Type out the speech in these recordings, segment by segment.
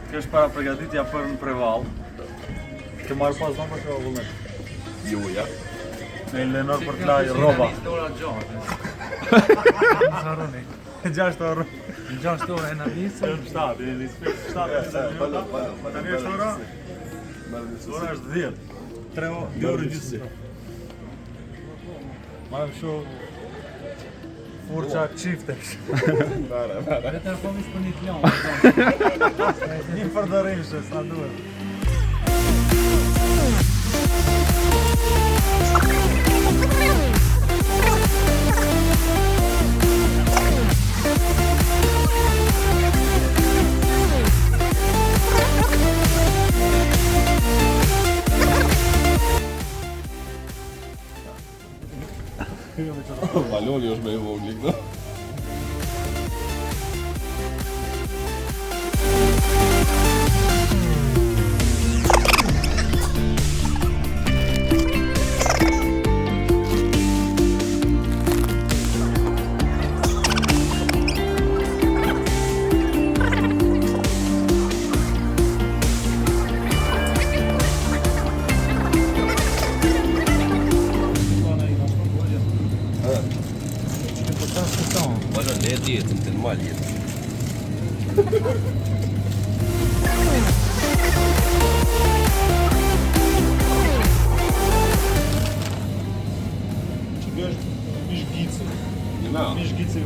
Kjo është para përgatitja për në prevall. Të marrë pas në për kjo vullnet. Jo, ja. Me Lenor për të lajë roba. 6 euro. 6 euro e në nisë. 7, e nisë 7 minuta. Tani është ora? Ora është 10. 2 euro gjysë. Marëm shu furqa qiftesh. Vetër po mish për një t'lon. Një përdërimshë, sa duhet. Valori është me i vogli këto. Valla ne djetën të në malë jetë. Që kjo është mish gici. Njëna. Mish gici.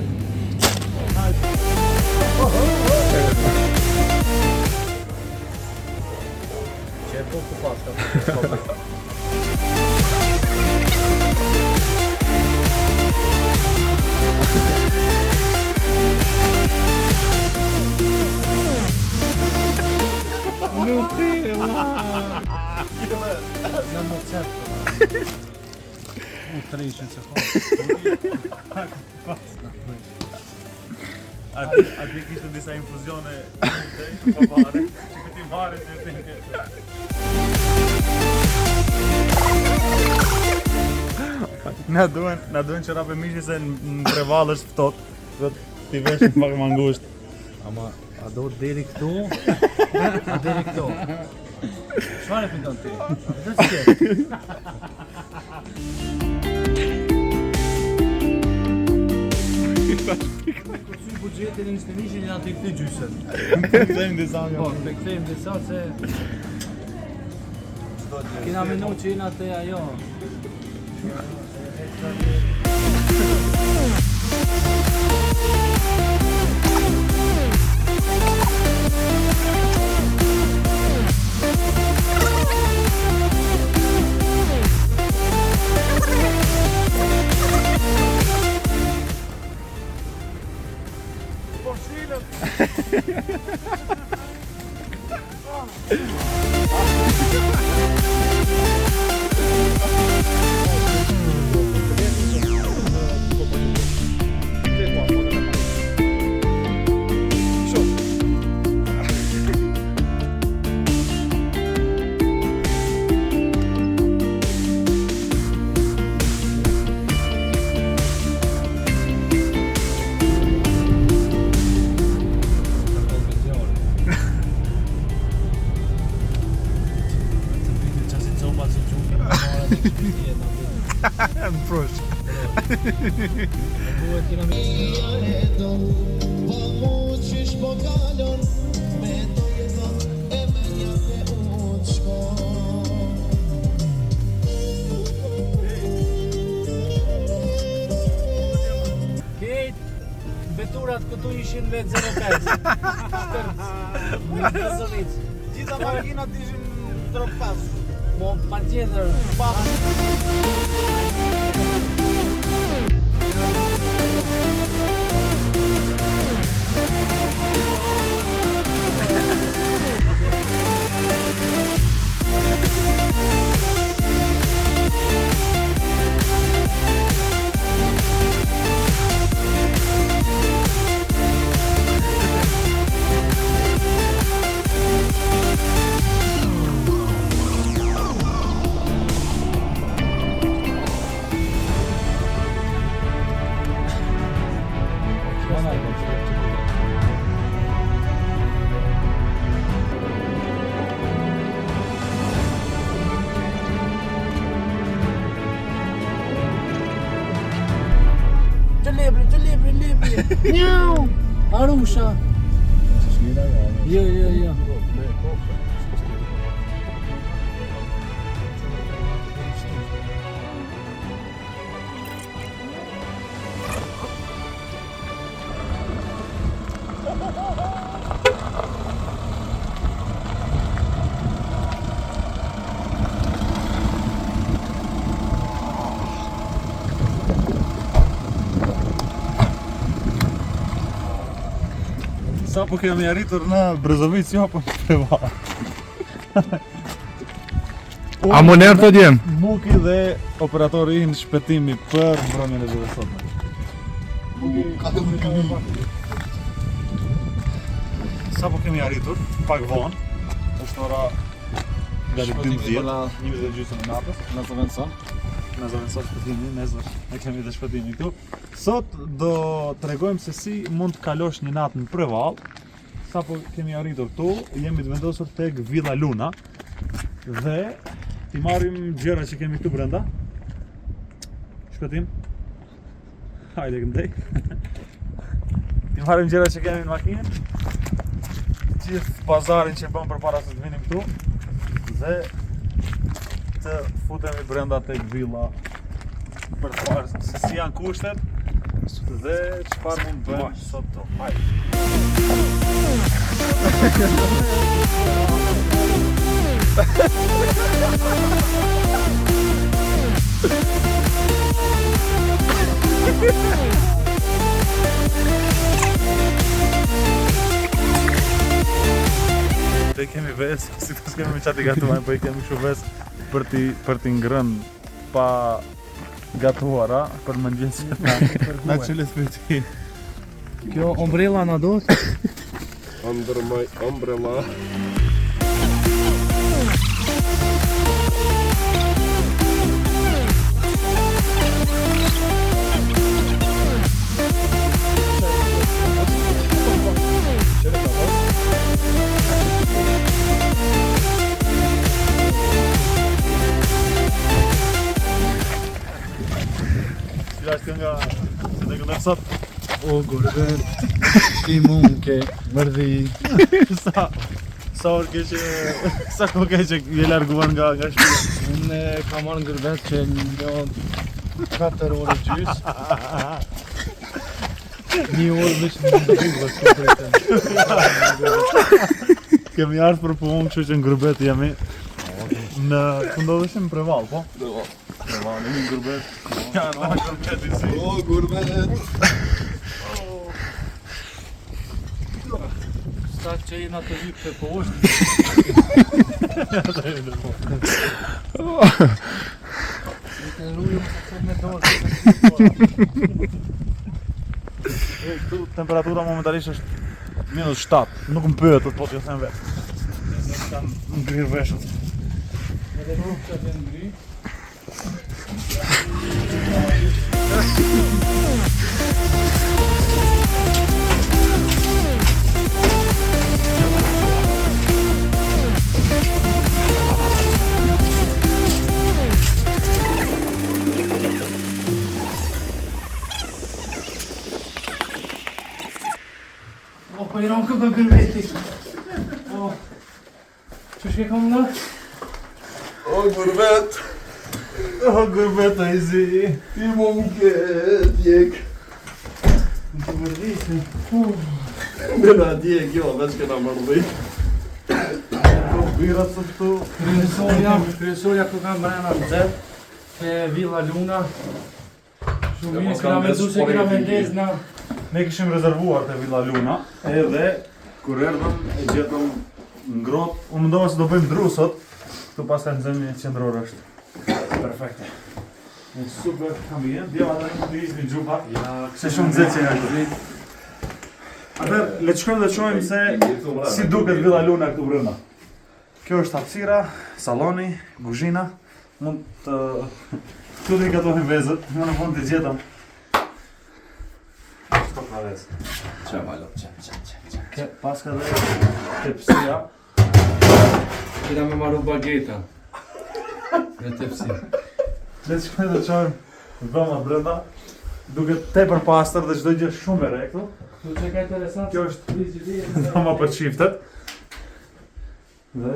Që e po të paska. Nuk thire, ma! Në më qëtë. Të rejshën që ka. Ati kishtë disa infuzione të papare, që këti marrë që të një Na duen që rape mishi se në prevall është fëtot, dhe t'i vesh pak më ngusht. Ama, a do deri këtu? A deri këtu? Çfarë pikon ti? A do të qetë? Kërcy budgetin në mishin janë të këti gjysën. Këthejmë disa nga. Po, të këthejmë disa se... Kina minu që jina të ajo. Më prosh. Duhet kina me... Kejt, veturat këtu ishin vetë 05. Gjitha makinat ishin 05. Po, pa tjetër. Miau! Arusha! Jo. Sa po kemi arritur në Brezovic, jo po në Preval. A më nërë të djem? Muki dhe operatori i në shpëtimi për mbrëmjen e ditës sotme. Sa po kemi arritur, pak vonë, është ora gati 12, 20:30 në natës. Na zëvend sa? Në zonë sot shpëtimi, nesër ne kemi dhe shpëtimi këtu. Sot do tregojmë se si mund të kalosh një natë në Preval. Sa po kemi arritur këtu, jemi të vendosur tek Villa Luna dhe ti marrim gjëra që kemi këtu brenda. Shpëtim. Hajde këndej. Ti marrim gjëra që kemi në makinë. Gjithë pazarin që bëm përpara se të vinim këtu dhe të futemi brenda tek villa për të parë se si janë kushtet dhe çfarë mund të bëjmë sot këtu. Hajde. Te kemi ves, si pas kemi me qati gatuajnë, po i kemi kështu ves për t'i ngrënë pa gatuara, për mëngjesin na çeles për ti. Kjo ombrella na do? Under my umbrella. Cila është kënga që të këndojmë sot? O gurbet, i munke, mërdhi. Sa orë ke që... Sa ko ke që je larguar nga shtëpia? Unë kam marrë gurbet që një 4 orë gjys. Një orë veç në ndrygës, Kemi ardhur për punë, kështu që në Gurbet jemi. Në ku ndodheshim në Preval, po? Preval, në Gurbet. Ja, në Gurbet i si. O, gurbet! sa që jena të lypë të poshtë. Në luju me dorë. Këtu temperatura momentalisht është -7, nuk më pyet po t'ju them vetë. Nëse kanë ngrirë veshët. Edhe nuk që të ngri. Po i ronë këpë gërveti. Që shke kam në? O gurbet! O gurbet a i zi. Ti më ke djek. Në të mërdisi. Në na djek jo, veç këna mërdhi. Birat së këtu. Kryesorja ku kam brena në zep. Ke Villa Luna. Shumë mirë, s'kena me dhu se kena me ndezna. Ne kishim rezervuar te Villa Luna, edhe kur erdhëm e gjetëm ngrohtë. Unë mendova se do bëjmë dru sot. Këtu pastaj nxëmi qendror është. Perfekte. Në super ambient, djeva tani mund të ishmi xhupa. Ja, se shumë nxehtësi nga këtu. Atëherë, le të shkojmë dhe të shohim se si duket Villa Luna këtu brenda. Kjo është hapësira, salloni, kuzhina. Mund të këtu do i gatohen vezët, më në fund të gjetëm. Qa malo, qa. Paska dhe tepsia. Kena me maru bageta. Me tepsi. Le të shkojmë dhe të qojmë vëma brenda. duket tepër pastër dhe çdo gjë shumë e re këtu. Kjo që ka interesant. Kjo është është dhoma për çiftet. Dhe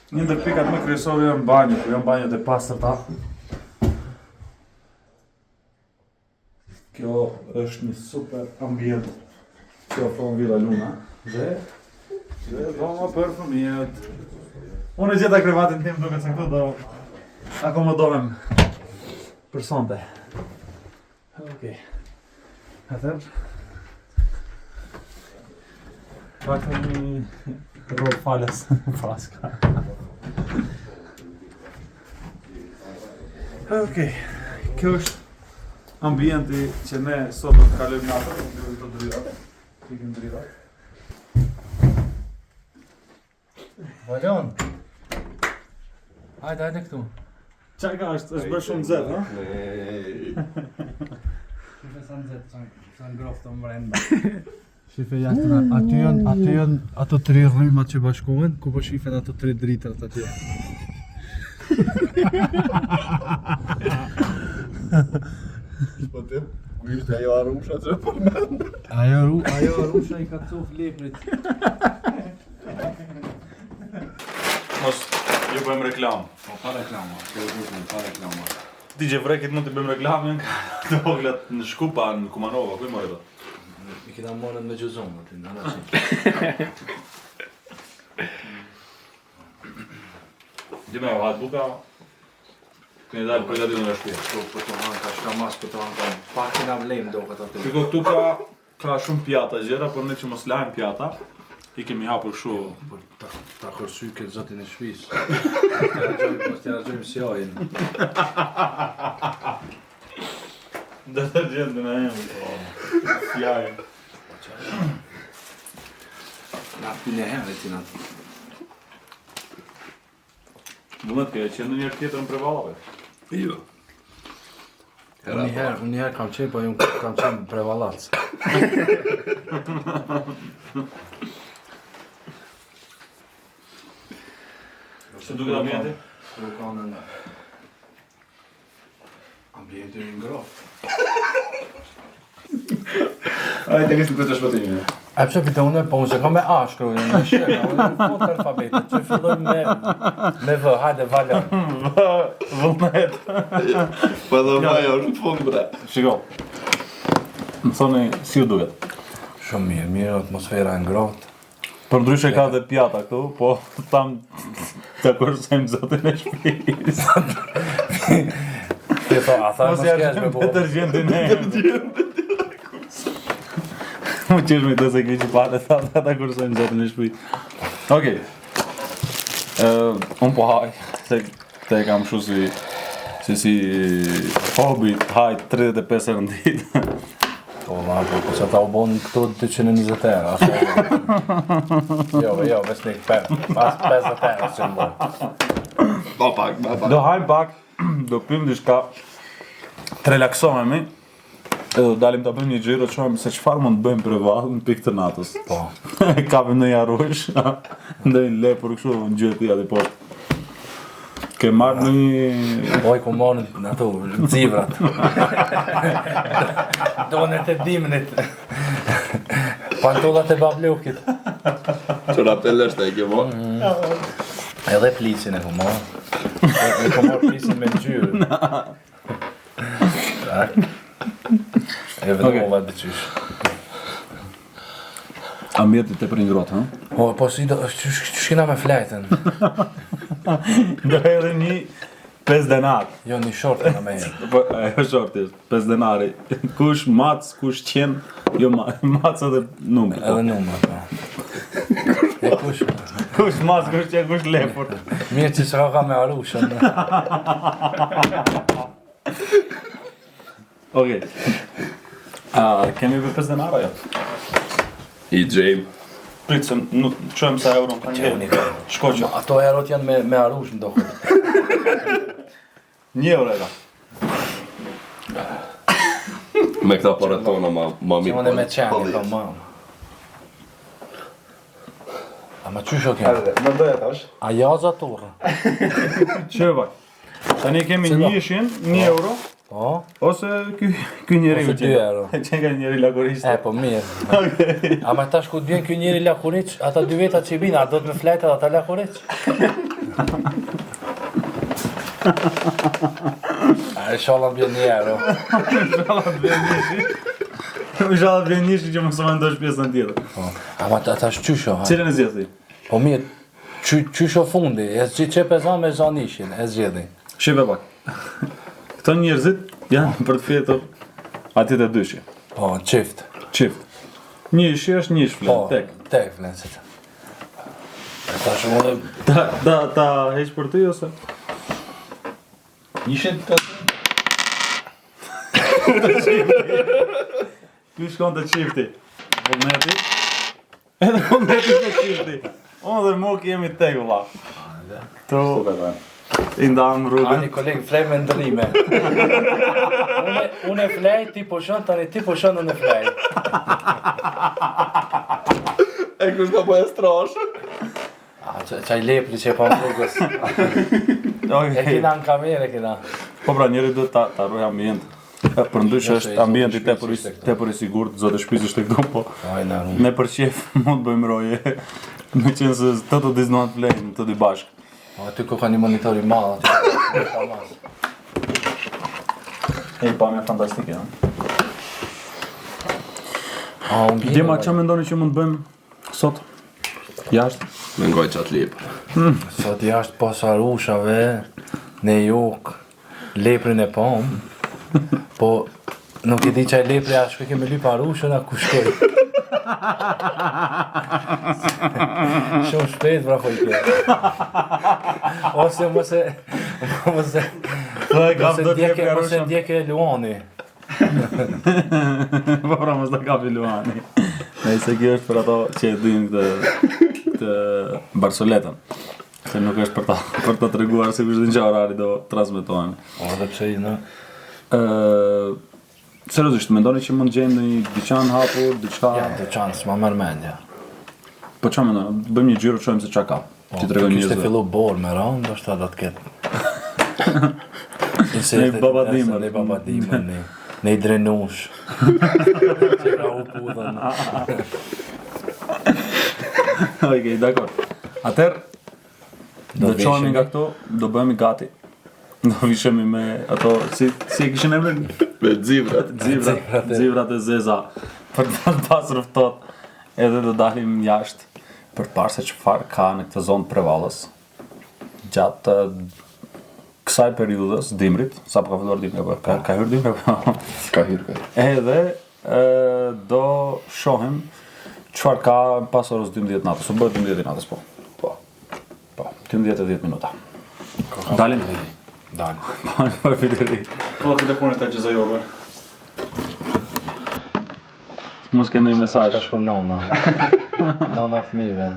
një ndër pikat më kryesore janë banjët, janë banjët e pastërta. Kjo është një super ambient që ofron Villa Luna dhe dhoma për fëmijët. Unë e gjeta krevatin tim duke se këtu do akomodohem për sonte. Okej. Atër pak një rrë falas paska. Okej. Kjo është ambienti që ne sot do të kalojmë natën, do të dritat. Ikim dritat. Valon. Hajde këtu. Çaj ka është bërë shumë nxehtë, ha? Shife sa nxehtë, sa ngrohtë të mbrenda. Shife jashtë, aty janë ato 3 rrymat që bashkohen, ku po shifen ato 3 dritrat aty. Po ti, ku ishte ajo arusha që po mend? Ajo arusha I ka cof leprit. Mos ju bëjmë reklam. Po pa reklama, kjo është pa reklama. Ti që vrekit mund të bëjmë reklamën të voglat në Shkupa, në Kumanova, ku I mori do? I kena morën me gjëzomë aty, në rrasi. Di me vahat buka, këni dalë për gati në rëshpje. Po të hanë ka shka mas, po të hanë ka pak të nga vlejmë do këtë aty. Këto këtu ka shumë pjata gjera, por ne që mos lajmë pjata, I kemi hapur shu. Ta kërcy këtë zotin e shpis. Të ragjojmë si ajin. Detergjentën e emë. Fjajën. Na pine herë ti na. Mëllet ke qenë njërë tjetër në prevallave? Jo. Unë njëherë kam qenë, po unë kam qenë prevallac. Se duket ambienti? Ku ka në ambienti I ngrohtë. Ajde, kështë këtë shpëtimi. A pëse pite unë, po unë se ka me A shkrujnë, në shkëra, unë në fund të alfabetit, që fillojmë me V, hajde valon. Vëllnet. Po edhe maja është në fund, bre. Shiko. Më thoni si ju duket? Shumë mirë, atmosfera e ngrohtë. Për ndryshe ka dhe pjata këtu, po tam të kursojmë zotin e shpis. Ti tho, a tha mos kesh me bo. Detergjentin e Më qesh me të se ki që pare, ta kursojmë zotin e shpis. Okej. Unë po haj, se te kam shu si hobi, haj 35 herë në ditë. Po, po që ta u bon këtu 220 euro. Jo, besnik, pas 50 euro që më bon. Ba pak. Do hajmë pak, do pim diçka, të relaksohemi, edhe do dalim të bëjmë një gjiro, qohemi se çfarë mund të bëjmë për vallë në pikë të natës. Po. Kapim në jarush, ndoj në lepur kështu në gjyë t'i ati poshtë. Ke marrë në një... Oj, ku monë në ato, zivrat. Donet e dimnit. Pantollat e bablukit. Qërap të lështë e ke mo? Edhe plisin e ku monë. E ku morë plisin me gjyrë. Tak. E vëdova dhe qysh. Ambientit e për ngrohtë, ha? Po, po si do, shkina me flajten. Do edhe një 5 denar. Jo, një shortë nga me herë. Po, ajo shorti është, 5 denari. Kush mac, kush qen, jo mac edhe numër. Edhe numër, po. E kush? Kush mac, kush qen, kush lepur. Mirë që s'ka ka me arushën. Okej. Kemi për 5 denara, jo? I gjejmë. Pritë, se nuk qëmë sa euro në kanë gjejmë. Shko që. Ato erot janë me arush në dohët. 1 euro e ka. Me këta përët tona ma Që mirë. më me qenë, ka mamë. Ma qysh o kemë? Më doja tash. A jaza turë? Që bak. Tani kemi 100 euro, Po? ose ky njeri Ose 2 euro. Që nga njeri lakuriste. Po mirë. A ma tash ku t'bjen ky njeri lakuric, ata dy veta që i bina, a do të me flajta ata lakuric? A e shala bjen 1 euro. Inshallah vjen nishi që më së mendosh pjesën tjetër. A ma tash qysho, ha? Cilën e zgjedh ti? Po mirë, qysho fundi, e zgjidh që peza me zanishin, e zgjidhi. Shive pak. Këto njerëzit janë për të fjetur atit e dyshi. Po, qift. Qift. Një ishi është një ish Po, flet, tek. tek flensit. E tash unë... Ta heq për ty ose? Ishin të... Ky shkon të qifti. Vullneti. Edhe vullneti të qifti. Unë dhe Mok jemi tek valla. Tu i ndam rrugën. Ani kolegë, flej me ndërime. Unë e flej, ti po shon, tani ti po shon, unë e flej. E kush ka po e strash? Qaj lepli që e pa në rrugës. E kina në kamere, kina. Po pra, njeri duhet ta ruaj ambient. Për ndysh është ambienti tepër i sigurt, zotë shpizë është këtu, po ne për qef mund bëjmë roje. Me qenë se të të diznohet flejnë, të dy bashkë. Aty ku ka një monitor i madh, aty ka mas. E i pamja fantastike, Dima Dima, që mendoni që mund bëjmë sot? Jashtë? Mengoj qatë lipë. Sot jashtë pas arushave, ne juk, leprin e pom. Po, nuk e di qaj lepri a shkoj kemi lyp arushën a ku shkoj. Shumë shpejt vra po i kje. Ose mose ndjeke Luani. Po pra, mos të kapi Luani. Nëse kjo është për ato që e dinë të Barsoletën. Se nuk është për të treguar se kështë në që orari do transmetohen. O, dhe pse i në... Seriozisht, mendoni që mund gjejmë në një dyqan hapur, diçka... Ja, dyqan, s'ma mërë mendja. Po qa mendoni, bëjmë një gjyro, shojmë se qa ka. Që të regoj Kishte njerëzve. fillu borë me ranë, do shta do të ketë. Ne babadimër. Ne babadimër, ne i drenush. Që ka u pudhën. Okej, dakor. Atëherë, do qohemi nga këto, do bëhemi gati. Do vishemi me ato, si e kishin emrin? Me dzivrat. Dzivrat e zeza. Për të pasur ftohtë, edhe do dalim jashtë për të parë se çfarë ka në këtë zonë Prevallës. Gjatë kësaj periudhës, dimrit, sa po ka filluar dimri, apo ka hyrë dimri apo? Ka hyrë. Edhe do shohim çfarë ka pas orës 12 natës. U bë 12 natës, po. Po, 12 e 10 minuta. Dalim? Dalim. Pa fiteri. Po telefonit ta gjëzojove. Mos ke ndonjë Ka mesazh. shku nona. Nona fëmijëve.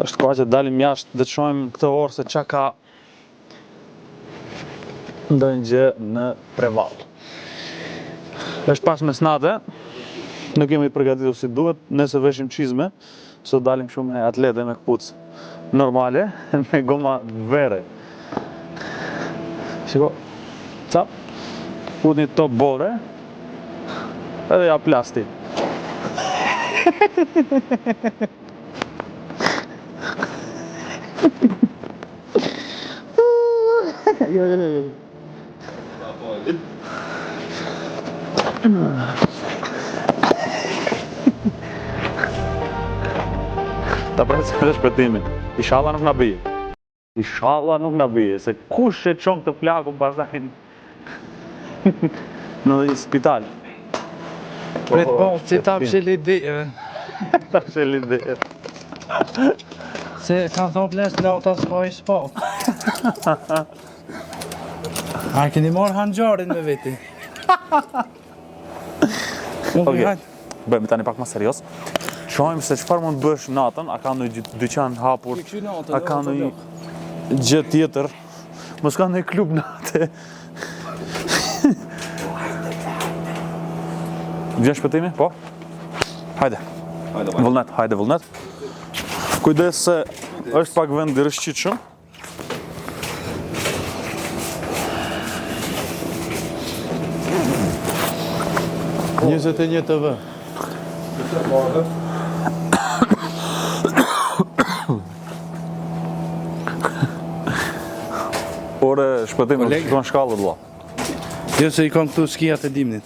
Është koha që dalim jashtë dhe të shohim këtë orë se çka ka ndonjë gjë në Prevall. Është pas mesnate, nuk jemi përgatitur si duhet, nëse veshim çizme, sot dalim shumë me atlete me këpucë normale, me goma vere. Shiko, cap, fut një top bore, edhe ja plasti. Ta presim edhe shpëtimin. Inshallah nuk na bie. Inshallah nuk na bie, se kush e çon këtë plakun pastaj në një spital. Pret po, që ta psheli dhe. Ta shelin dhe. Se kanë thonë ples në auta s'poj s'po. A keni marrë hanxharin me veti? Okej. Bëjmë tani pak më serioz. Shohim se çfarë mund bësh natën, a ka ndonjë dyqan hapur, a ka ndonjë gjë tjetër. Mos ka ndonjë klub natë. Vjen shpëtimi? Po. Hajde. Vullnet, hajde vullnet. Kujdes se është pak vend i rëshqitshëm. Njëzet e një të vë. Ore shpëtimi, të në shkallët vlla. Jo se i kam këtu skijat e dimnit.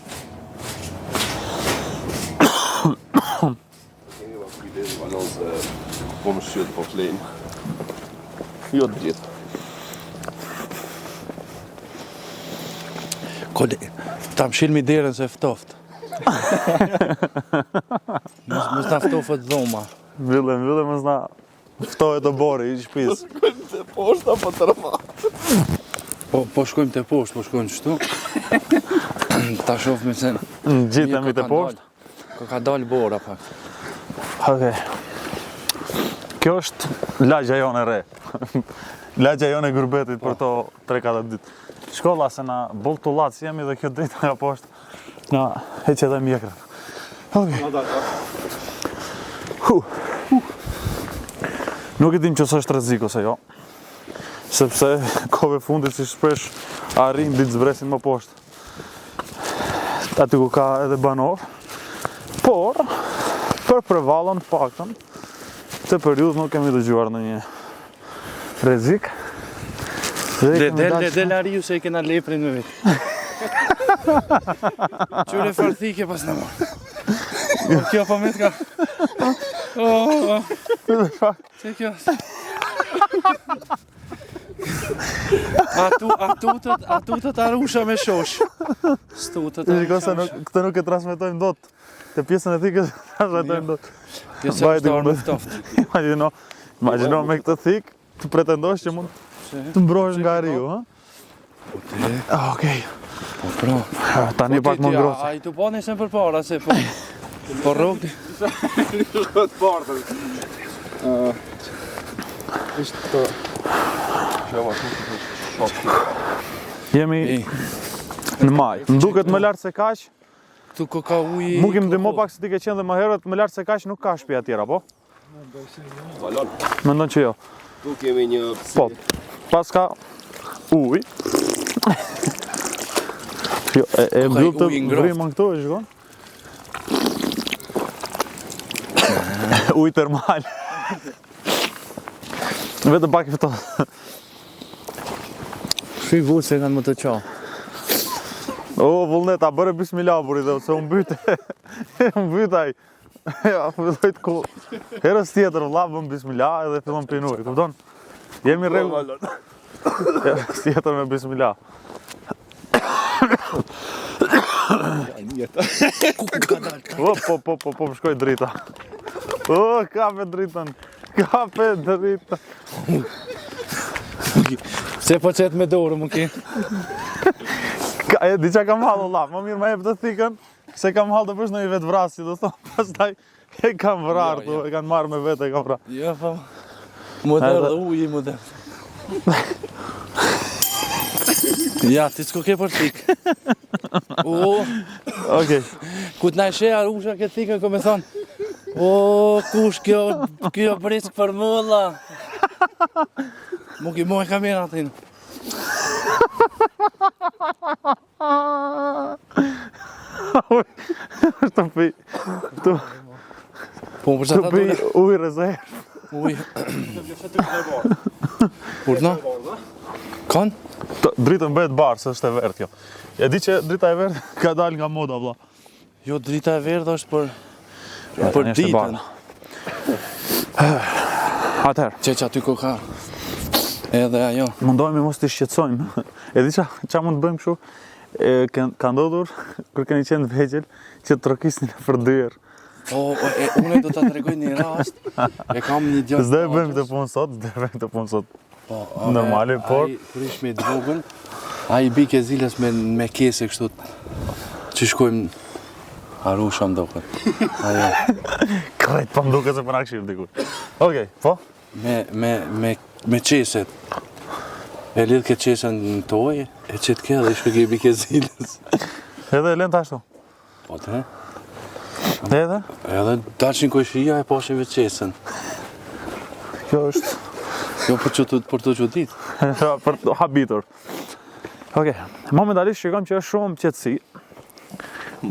Kemi ma kujdes valon se po më shqyt po flenë. Jo të gjithë. Ta më shilmi derën se ftoft. Mos ta ftofët dhoma. Mbyllë mos na ftohet të bori i shtëpis. Të poshta po të rëma. Po shkojmë të poshtë, po shkojmë qështu. Ta shofëmi se... Gjitemi të poshtë. Ka dalë bora pak. Okej. Kjo është lagja jone re. Lagja jone gurbetit për to 3-4 ditë. Shkolla se na boltullac jemi dhe kjo drita nga poshtë na heqe dhe mjekrën. Okej. Nuk e dim që së është rrezik ose jo. Sepse kove fundit si shpesh arrin ditë zbresin më poshtë. Aty ku ka edhe banor. Por, për përvallën paktën, të periudhë nuk kemi dëgjuar në një rrezik. Del ariu se i kena leprin me vetë. Qyre farthike pas në morë. Kjo pa me t'ka... Se kjo... Atutët arusha me shosh. Stutët arusha me shosh. Këtë nuk e transmetojmë dot. Te pjesën e thikës transmetojmë dot. Kjo se është arë në ftoftë. Imagjino me këtë thik, të pretendosh që mund të mbrohesh nga ariu, ha? Okej. Po pra. Tani pak më ngrohtë. A i të po nisën për para, se po... Po rogë... Këtë partën. Ishtë të... Shema shumë shokë. Jemi në maj. Më duket më lartë se kaq. Tu ko ka uji... Mu kim ndihmo pak se ti ke qenë dhe më herët, më lartë se kaq nuk ka shtëpi tjera, po? Valon. Mendon që jo. Tu kemi një... Po. Pas ka uj. Jo, e mbyll të vrimën këtu, e shikon? Uj termal. Vetëm pak i ftohtë. Shri vullë se kanë më të qa. O, vullnet, a bërë bismillah, buri dhe, se unë byte. Unë bytaj. Ja, filloj të ku. Herës tjetër, vlla, bëm bismillah edhe fillon pinuj, kupton? Jemi rregull. Herës tjetër me bismillah. Po, shkoj drita. O, kape dritën. Kape drita. Se po qetë me dorë, më ki. Di qa kam halë, Allah, më mirë ma jep të thikën, se kam halë të pësh në i vetë vrasi, do thonë, pastaj e kam vrarë, tu, e kanë marrë me vetë, e kam vrarë. Jo, po, modern dhe uji modern. Ja, ti s'ko ke për thikë. Okej. Ku t'na e shea rusha këtë thikën, ko me thonë, kush kjo brisk për mulla. Mu ki moj kamera atin. Të pi, Po më përsa ta dole. uj rezervë. Uj. Urna? Kanë? Dritën bëhet barë, se është e verdh kjo. E di që drita e verdh ka dalë nga moda, vlla. Jo, drita e verdhë është për tani është e ditën. Atëherë, Që aty ko ka. Edhe ajo. mundohemi mos t'i shqetësojmë. E di qa mund të bëjmë kështu? Ka ndodhur, kur keni qenë vegjël, që të trokisnin e për dyër. Unë do t'a tregoj një rast. E kam një djatë. S'do e bëjmë këtë punë sot, normale, por... Kur ish me dvogën, a i bike zilës me kese kështu që shkojmë Arusha mdoket. Ajo. Krejt pa mduke se përna këshim dikur. Okej, po? Me qeset. E lidh ke qesën në toj, e qëtë ke dhe i shpeke i bike zilës. Edhe e lën të ashtu. Po të, Edhe? Edhe dalshin kojshia e poshin veçesën. Kjo është Jo për të qudit. për të habitur. Okej, momentalisht shikon që është shumë qetësi.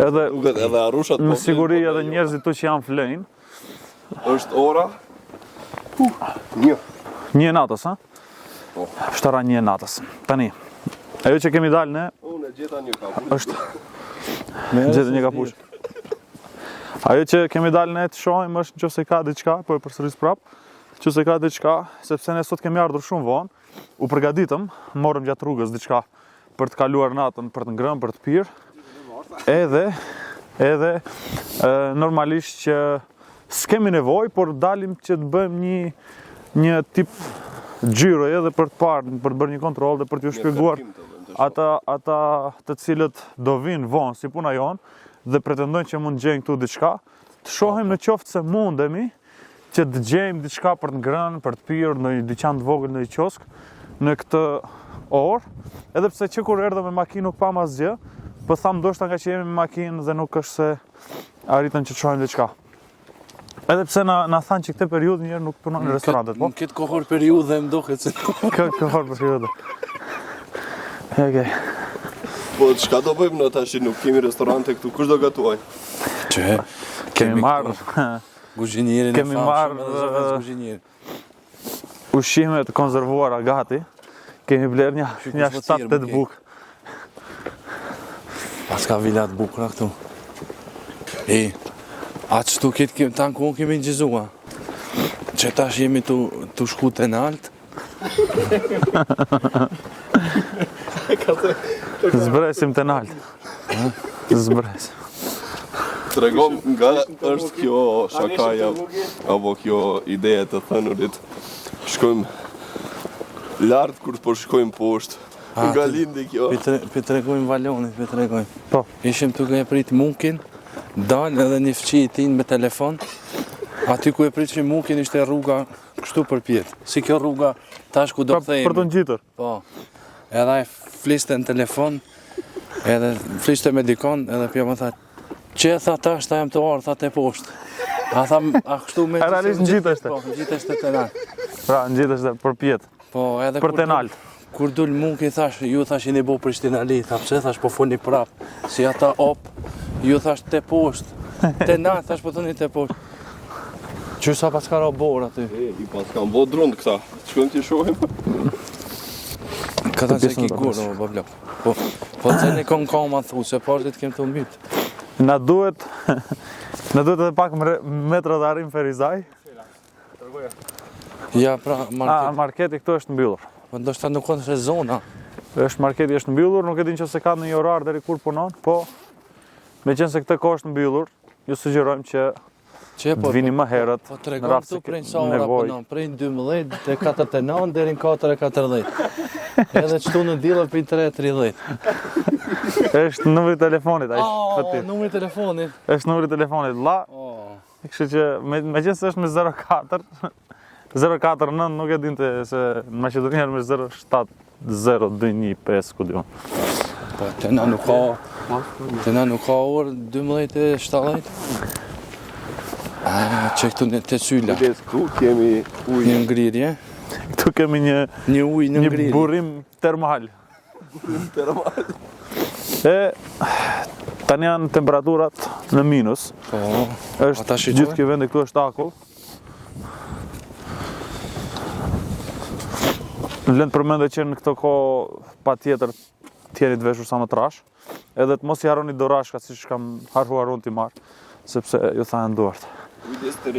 Edhe arushat Me siguri edhe njerëzit tu që janë flejnë. Është ora 1. 1 natës, ha? Shtara 1 natës. Tani, ajo që kemi dalë ne Unë e gjeta një kapush. është gjetë një kapush. Ajo që kemi dalë ne të shohim është nëse ka diçka, po e përsëris prap, nëse ka diçka, sepse ne sot kemi ardhur shumë vonë, u përgatitëm, morëm gjatë rrugës diçka për të kaluar natën, për të ngrënë, për të pirë. Edhe normalisht që s'kemi nevojë, por dalim që të bëjmë një tip gjyre edhe për të parë, për të bërë një kontroll dhe për t'ju shpjeguar ata të cilët do vinë vonë si puna jonë dhe pretendojnë që mund gjejnë këtu diçka, të shohim në qoftë se mundemi që të gjejmë diçka për të ngrënë, për të pirë në një dyqan të vogël në një kiosk në këtë orë, edhe pse që kur erdhëm me makinë nuk pam asgjë, po tham ndoshta nga që jemi me makinë dhe nuk është se arritëm që të shohim diçka. Edhe pse na thanë që këtë periudhë njerë nuk punojnë në restorantet, po? Në këtë kohor periudhë më duket se Kohor periudhë. Okej. Po çka do bëjmë në tash, nuk kemi restorante këtu, kush do gatuaj? që Kemi marrë guzhinierin e kemi marrë, guzhinier. ushqime të konservuara gati. Kemi bler një 7-8 bukë. Pas ka vilat bukura këtu. Atë shtu këtë tanë ku kemi gjizua. Që tash jemi të shku të në altë. Zbresim të naltë. Zbresim. Tregom nga është kjo shakaja apo kjo ideja të thënurit. Shkojmë lartë kur po shkojmë poshtë. Nga lindi kjo. Pi tregojmë valonit, pi tregojmë. Po. Ishim tuke e prit munkin, dalë edhe një fëqi i tin me telefon. Aty ku e prit që munkin ishte rruga kështu përpjet. Si kjo rruga tash ku do Për të ngjitur. Po. Edhe ai fliste në telefon, edhe fliste me dikon, edhe pja më tha, që e tha tash ta jam të orë, tha të poshtë. A tha, a kështu me... Realisht ngjiteshte. Po, ngjiteshte të naltë. Pra, ngjiteshte përpjet. Po, edhe Për të naltë. Kur dul munki thash, ju thash jeni bo Prishtina li, tha pse thash po foni prap, si ata op, ju thash te poshtë, te naltë thash po thoni te poshtë. Që sa pas ka ra borë aty. I pas kam bo drund këta. Shkojmë t'i shohim. Këta se ki gurë, o bablok. Po të ne kon koma thu, se pashtit kem të mbytë. Na duhet edhe pak metra të arrim Ferizaj. Ja, pra, Marketi këtu është mbyllur. Po ndoshta nuk është zona. Marketi është mbyllur, nuk e din që se ka në një orar deri kur punon, po me qenë se këtë kohë është mbyllur, ju sugjerojmë që të vini më herët. Po të regojmë këtu prej sa ora punon, prej 12 të 49 deri në 4:40. Edhe qëtu në dillë prej 3:30. Është numri i telefonit, ai Oh, numri i telefonit. Është numri i telefonit, la. Kështu që me qenë se është me 049 nuk e dinte se në Maqedoni është me 07021 ku diun. Po të na nuk ka orë 12:70. Që këtu në të syla. Këtu kemi ujë. Një ngrirje. Këtu kemi një ujë në ngrirje. Një burrim termal. Tani janë temperaturat në minus. Po. Është gjithë kjo vend këtu është akull. Lëndë përmende që në këto kohë pa tjetër tjeni të veshur sa më trash, edhe të mos i harroni dorashka si që kam harruar unë t'i marrë, sepse ju thajnë duart.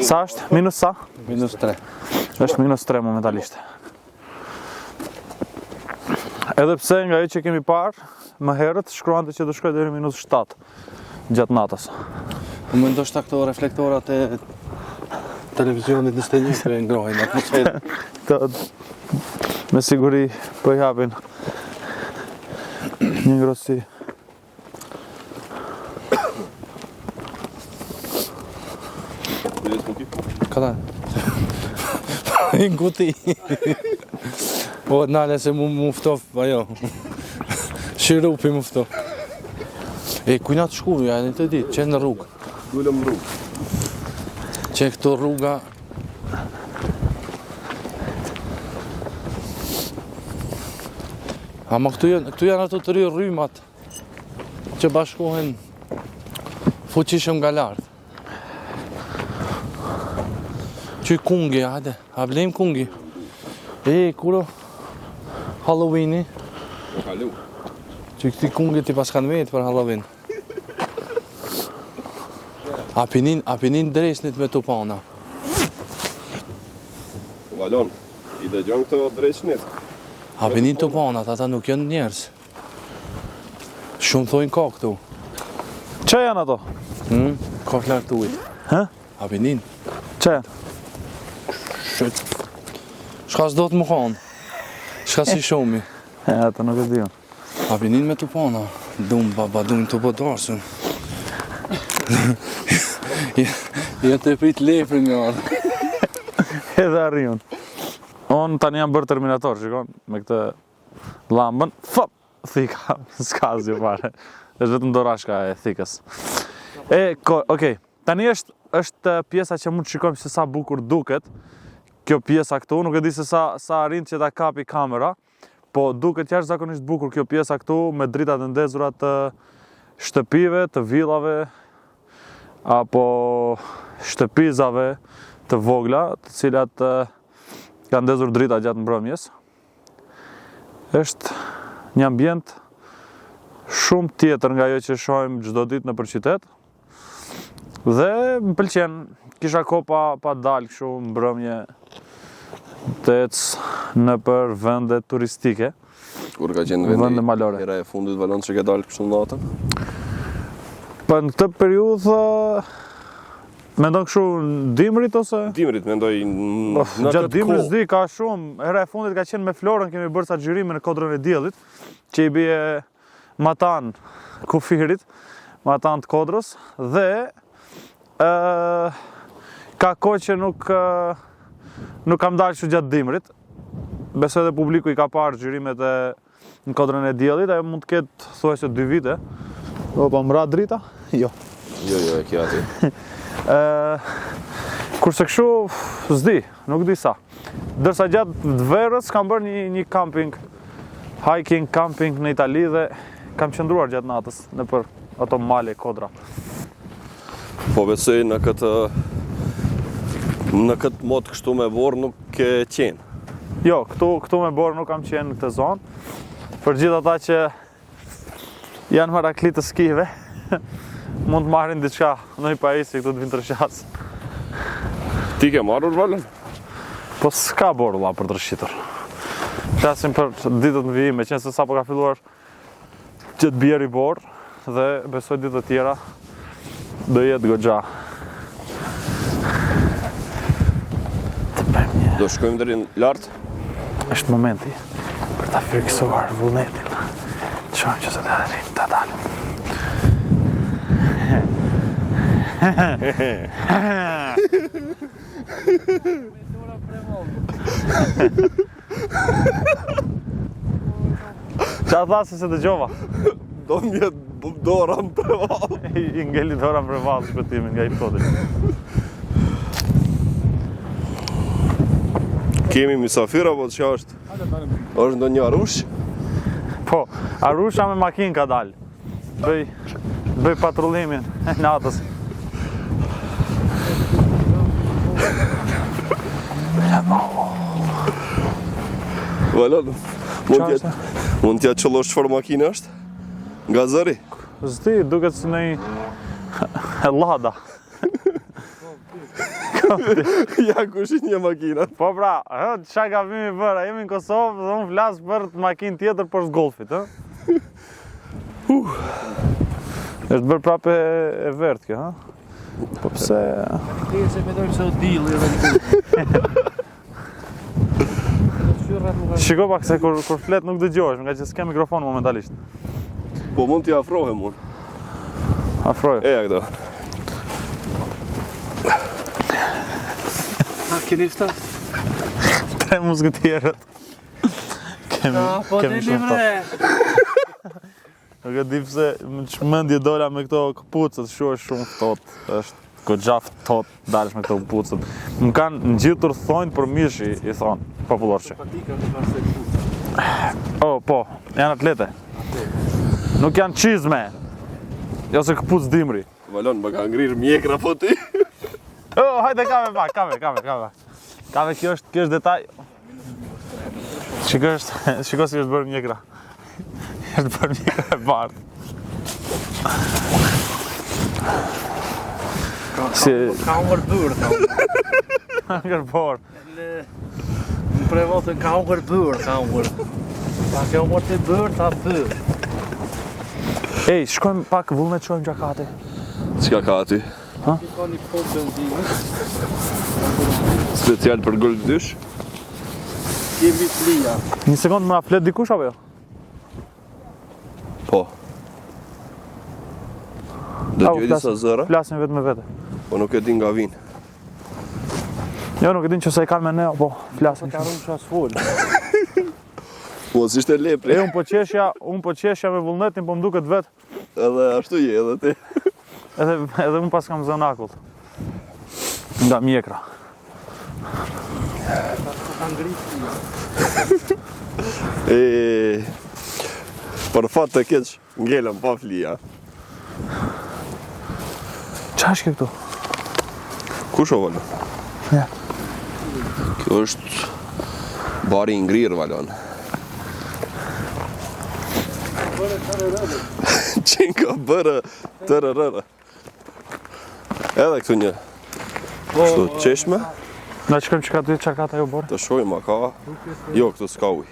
Sa është? Minus sa? Minus 3. Është minus 3 momentalisht. Edhe pse nga e që kemi parë, më herët shkruante që do shkoj deri minus 7 gjatë natës. Më ndoshta këto reflektorat e televizionit në stenjë për e ngrohin atmosferën. Me siguri po i hapin një ngrohtësi. Këta? Në kuti. Po nale se mu muftof, ajo. Shirupi muftof. Kujna të shku, ja në të ditë, që në rrugë. Gullëm rrugë. Që këto rruga ama këtu janë ato të ry rrymat që bashkohen fuqishëm nga lart. Që kungi, hajde, a blejmë kungi. Kuro Halloweeni. Kalu. Që këti kungi ti pas kanë vetë për Halloween. Apinin dresnit me tupana. Valon, i dëgjon këto dresnit. Apinin tupanat, ata nuk janë njerëz. Shumë thojnë ka këtu. Që janë ato? Ka flarë të ujtë. Hë? Apinin. Që janë? Shka s'do të më kanë. Shka si shumë. Ato nuk e di unë. Apinin me tupana. Dum të podarsën. Ja të prit leprin nga ardhë. Edhe arriun. Unë tani jam bërë Terminator, shikon, me këtë lambën, fop, thika, s'ka asgjë fare. Është vetëm dorashka e thikës. Okej, tani është pjesa që mund të shikojmë se sa bukur duket. Kjo pjesa këtu, nuk e di se sa arrin që ta kapi kamera, po duket jashtëzakonisht bukur kjo pjesa këtu me dritat e ndezura të shtëpive, të villave, apo shtëpizave të vogla, të cilat kanë ndezur drita gjatë mbrëmjes. Është një ambient shumë tjetër nga ajo që shohim çdo ditë nëpër qytet. Dhe më pëlqen, kisha kohë pa dalë kështu mbrëmje të ec nëpër vende turistike. Kur ka qenë Vende malore. Hera e fundit Valon që ke dalë kështu natën? Po në këtë periudhë mendon kështu dimrit ose? Dimrit, mendoj në Gjatë këtë dimrit kohë. s'di, ka shumë. Hera e fundit ka qenë me Florën, kemi bërë sa xhirime në Kodrën e Diellit, që i bie Matan kufirit, Matan të Kodrës, dhe ka kohë që nuk kam dalë kështu gjatë dimrit. Besoj edhe publiku i ka parë xhirimet në Kodrën e Diellit, ajo mund të ketë thuajse 2 vite. Po mra drita? Jo. Jo, e kja ati. Kurse kështu, s'di, nuk di sa. Dërsa gjatë verës kam bërë një camping, hiking, camping në Itali dhe kam qëndruar gjatë natës nëpër ato male Kodra. Po besoj në këtë mod kështu me borë nuk ke qenë. Jo, këtu me borë nuk kam qenë në këtë zonë. Për gjithë ata që janë maraklit të skive, mund të marrin diçka në një pajisje këtu të vinë tërshas. Ti ke marrur Valon? Po s'ka borë valla për të rëshqitur. Flasim për ditët në vijim, me qenë se sapo ka filluar që të bjerë i borë dhe besoj ditët të tjera do jetë goxha. Të bëjmë një. Do shkojmë deri në lart? Është momenti për ta fiksuar vullnetin. Shohim që se të arrim ta dalim. Qa tha se dëgjova? Do mjetë dora më preval. I ngeli dora më preval shpëtimin nga i ptotit. Kemi misafir apo çka është? Është ndonjë arush? Po, arusha me makinë ka dalë. Bëj patrullimin e natës. Valon, mund t'ja qëllosh çfarë makine është? Nga zëri? Zdi, duket si në e Lada. Ja kushin një makina. Po pra, qa gabimi bërë, jemi në Kosovë dhe unë flasë për makinë tjetër për Golfit, është bërë prape e vertë kjo, po pse... Ti se mendojmë se o dilli edhe në Shiko pak se kur flet nuk dëgjohesh, nga që s'ke mikrofon momentalisht. Po mund t'i afrohem unë. Afroje. Eja këto. keni ftas? 3 muskëtierët. Kemi Po shumë ftas. Nuk e di pse më çmendje dola me këto këpucët, është shumë ftohtë. Është goxha ftohtë dalësh me këto këpucët. Më kanë ngjitur thonjt për mishi, i thon popullorçi. Oh, po, janë atlete. Nuk janë çizme. Jo se këpucë dimri. Valon, më ka ngrirë mjekra po ti. Oh, hajde kave pak, kave. Kave, kjo është detaj. Shiko si është bërë mjekra. Është bërë mjekra e bardhë. Si... Ka hongër bërë, Hongër bërë. Në prevotën ka hongër bërë, Pa ke hongër të bërë, ta bërë. Ej, shkojmë pak vullnet, shkojmë gjakati. Çka ka aty? Ka një pot benzinës, Special për golf dysh? kemi flia. Një sekundë më na flet dikush apo jo? Po. Dëgjoj disa zëra, Flasim vetë me vete. po nuk e di nga vinë. Jo, nuk e din që se i kanë me ne, po flasim. Ka rrumë shas full. Mos ishte lepri. E, unë po qeshja me vullnetin, po më duket vetë. Edhe ashtu je edhe ti. Edhe unë pas kam zënë akull. Nga mjekra. Për fat të keq, ngelëm pa flija. Qa është këtu? Kush o Valon? Ja. Kjo është bari i ngrirë, Valon. Qenë ka bërë të rërërë. Edhe këtu një kështu qeshme, Na qëkëm që ka dy qakata jo borë? të shojmë a ka. Jo, këtu s'ka uj.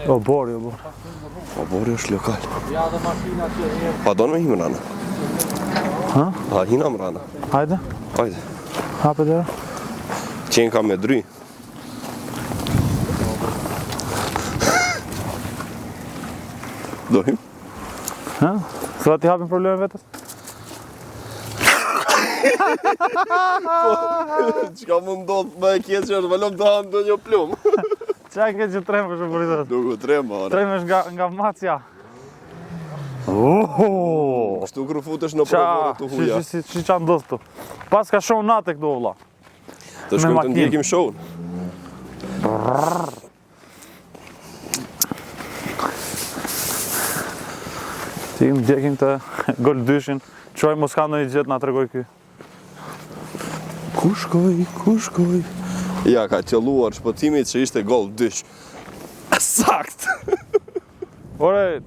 O, borë, jo borë. Po bori është lokal. Ja dhe makina që e Pa donë me himë rana. Ha? Pa hina më rana. Hajde, Hajde. hape dhe. Qenë ka me dry. Dojmë? Ha? Thua ti hapin probleme vetës? Qka më ndodhë me e kjetë që është Valon të hanë do një plumë. Qa ke që tremë është për i thëtë? Duku trema, ora. Tremë është nga macja. Oho! Kështu kërë futesh në provore të huja. Si qa ndodhë tu? Pas ka show nate këtu, vlla. Të shkëm të makinë. ndjekim show-n. Ti ndjekim të gol dyshin. Qoj mos ka ndonjë gjë na tregoj ky. Ku shkoj? Ja, ka qëlluar shpëtimit që ishte gol dysh. Sakt! Ore,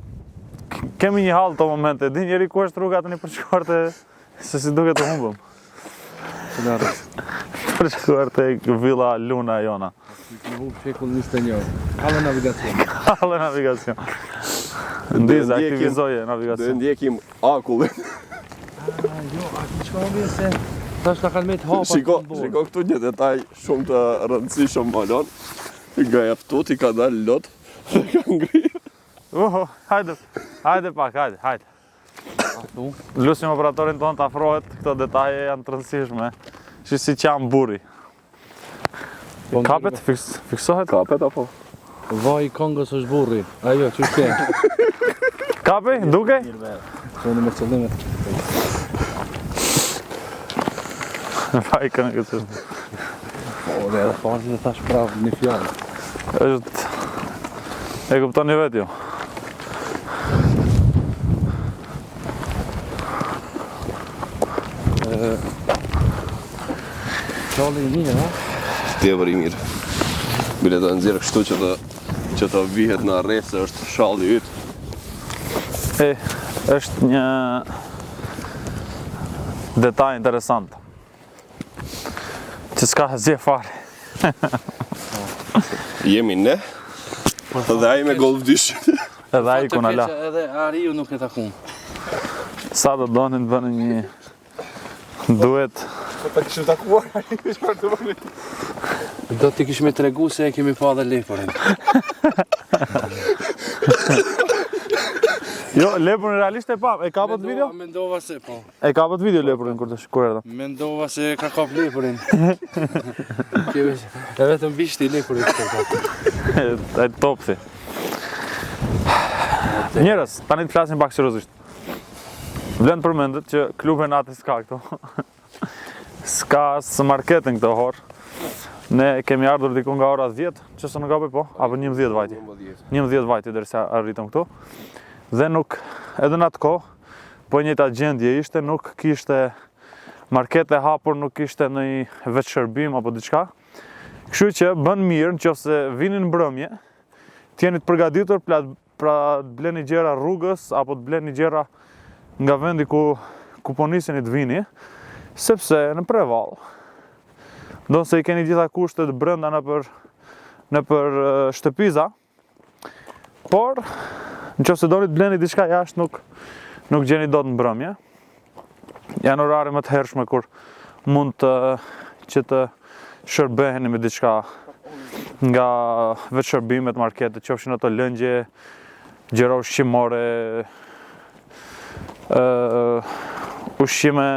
kemi një hall të momente. Di njeri ku është rruga tani për shkuar te se si duket të humbëm. Për shkuar te villa Luna jona. Në hub shekull 21. Hallë navigacion. Hallë navigacion. Ndiza, aktivizoje Do navigacion. ndjekim akullin. Tash ka kanë me të hapa Shiko këtu një detaj shumë të rëndësishëm Valon. Nga jaftuti ka dalë lot dhe ka ngrirë. Hajde pak, hajde. Lusim operatorin tonë të afrohet, këto detaje janë të rëndësishme. Shi si qam burri. Kapet, fiksohet? Kapet apo? Vaj Kongës është burri. Ajo, që shke? Kapi, duke? Sonë me qëllimet. Vaj Kongës është. Po, dhe edhe pasi dhe thash prapë një fjallë. Është... E kuptoni vetë jo. Qalli i mirë, ha? Tjevër i mirë. Bile të nëzirë kështu që të vihet në arrest se është shalli ytë. Është një detaj interesant. Që s'ka zje fare. Jemi ne, dhe ai me golf dysh. Edhe ai ku na la. Edhe Ariu nuk e takun. Sa do donin të bënë një duet. Do t'i kish me tregu se e kemi pa dhe lepurin. Jo, lepurin realisht e pa. E kapët video? Mendova se po. E kapët video lepurin kur erdha. Mendova se ka kap lepurin. E vetëm bishti lepurin këtë ka. E topthi. Njerëz, tani të flasim pak seriozisht. Vlen përmendet që klubi Nati s'ka këto. S'ka marketing këto orë. Ne kemi ardhur diku nga ora 10, që se nuk gaboj po, apo 11 vajti. 11 vajti derisa arritëm këtu. Dhe nuk, edhe në atë kohë, po njëjta gjendje ishte, nuk kishte markete hapur, nuk kishte në veç shërbim apo diçka. Kështu që bën mirë nëse vinin mbrëmje, t'jeni të përgatitur pra të bleni gjëra rrugës apo të bleni gjëra nga vendi ku po niseni të vini, sepse në prevall do se i keni gjitha kushtet brenda në për shtëpiza, por nëse doni të bleni diçka jashtë nuk gjeni dot në mbrëmje. Janë orare më të hershme kur mund që të shërbeheni me diçka nga veç shërbimet, marketet, qofshin ato lëngje, gjëra ushqimore, ushqime,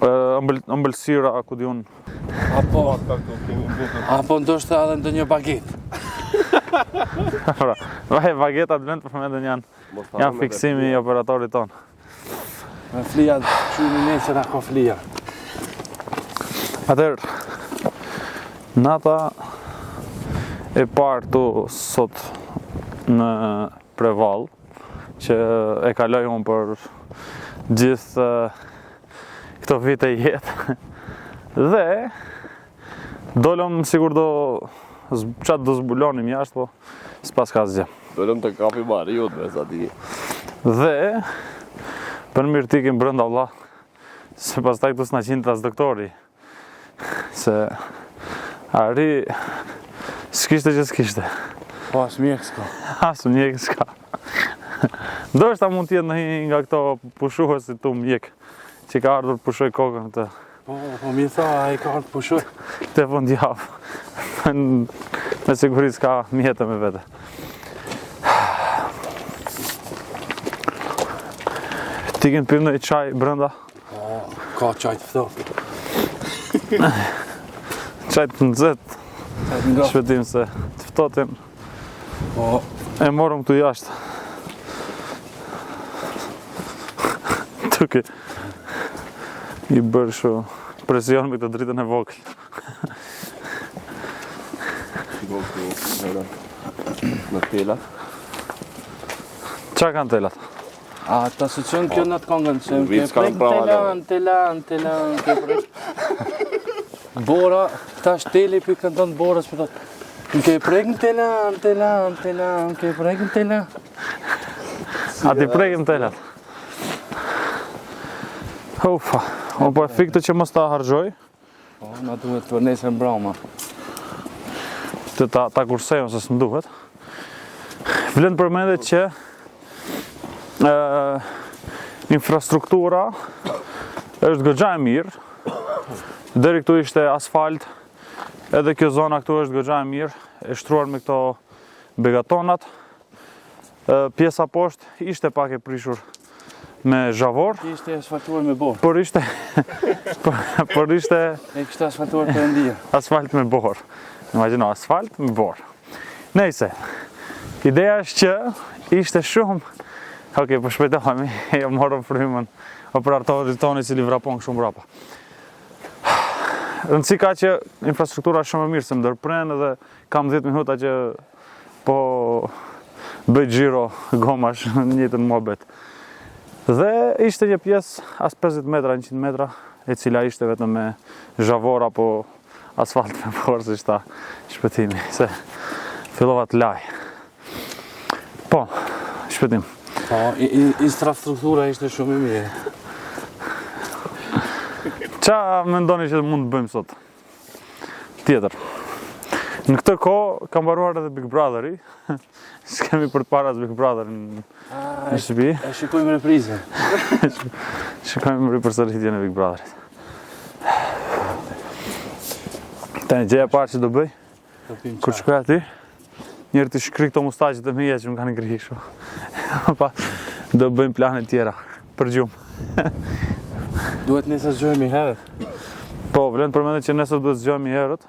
ëmbëlsira, ku diun. Apo ndoshta edhe ndonjë baget. Bagetat vlen për momentin janë fiksimi i operatorit ton. Me flia çuni nesër ako flia. Atëherë, nata e parë tu sot në Prevall, që e kaloj unë për gjithë këto vite jetë. Dhe dolëm sigur qatë do zbulonim jashtë, po s'pas ka zgjem. Dolëm të kapi Mariut me sa ti. Dhe për mirë tikim brenda vlla, se pastaj këtu s'na qenë as doktori. Se ari s'kishte që s'kishte. Po as mjek s'ka. As mjek s'ka. Ndoshta mund t'jetë ndonjë nga këto pushuesit tu mjek, që ka ardhur pushoj kokën të. Po mi tha ai ka ardhur pushoj. Te fundjavë. Me siguri s'ka mjetë me vete. Ti kënë pirë ndonjë çaj brenda? Ka çaj të ftohtë. Çaj të nxehtë. Shpëtim se të ftohtin. Po, e morëm këtu jashtë. Tuke i bërë shu presion me këtë dritën e vogël. Në telat. Qa kanë telat? a ta se qënë kjo në të kongën, që më Vitë s'kanë prava telan, ke prek. Bora, ta shteli për këndon borës për të më ke prek në telan, ke prek në telan. A ti prekim telat? Ufa, unë po e fikte që mos ta harxoj. Po, na duhet për nesër mbroma. Të ta kursejon se s'm duhet. Vlen përmendet që infrastruktura është goxha e mirë. Deri këtu ishte asfalt, edhe kjo zona këtu është goxha e mirë, e shtruar me këto begatonat. Pjesa poshtë ishte pak e prishur me zhavor. Ishte asfaltuar me borë. Por ishte E kishte asfaltuar Perëndia. asfalt me borë. Imagjino, asfalt me borë. Nejse, ideja është që ishte shumë. Okej, po shpejtohemi, jo morëm frymën operatorit tonë i cili vrapon shumë mbrapa. Rëndësi ka që infrastruktura është shumë e mirë, se më ndërpren edhe kam 10 minuta që po bëj xhiro gomash në njëjtën muhabet. Dhe ishte një pjesë as 50 metra, 100 metra, e cila ishte vetëm me zhavor apo asfalt me borë, si shta shpëtimi, se fillova të laj. Po, shpëtim. Po, infrastruktura ishte shumë e mirë. Qa mendoni që mund të bëjmë sot? Tjetër. Në këtë kohë kam mbaruar edhe Big Brotheri. S'kemi për të parë as Big Brotherin në shtëpi. E shikojmë reprizën. Shikojmë ripërsëritjen e Big Brotherit. Tani gjëja e parë që do bëj, kur shkoj aty, njërë të shkri këto mustaqet e mija që më kanë ngri kështu. Pa, do bëjmë plane tjera për gjumë. Duhet nesër zgjohemi herët. Po, vlen përmendet që nesër duhet zgjohemi herët